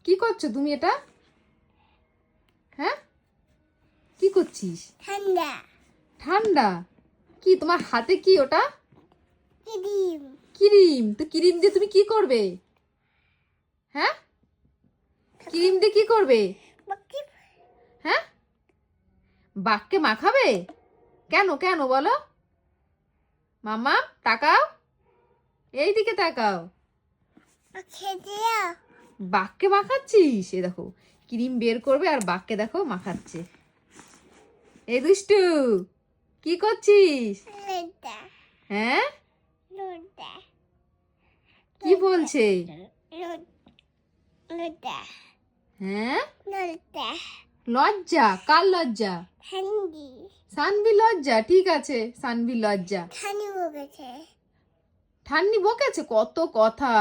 কি করছো তুমি এটা? হ্যাঁ, কি করছিস? ঠান্ডা ঠান্ডা? কি তোমার হাতে কি ওটা? Cream cream. তো ক্রিম দিয়ে তুমি কি করবে? হ্যাঁ, ক্রিম দিয়ে কি করবে? বাকি হ্যাঁ, বাঘকে মাখাবে? কেন কেন বলো? মাম্মা তাকাও, এইদিকে তাকাও। খেতে বাঘকে মাখাচ্ছিস? এ দেখো ক্রিম বের করবে আর বাঘকে দেখো মাখাচ্ছে। এই দুষ্টু, কি করছিস? লুডা হ্যাঁ, লুডা কি বলছে? লুডা হ্যাঁ, লুডা লজ্জা? কার লজ্জা? ঠান্ডি সানভি লজ্জা? ঠিক আছে, সানভি লজ্জা। ঠান্ডি হয়ে গেছে ঠান্ডি বকেছে কত কথা।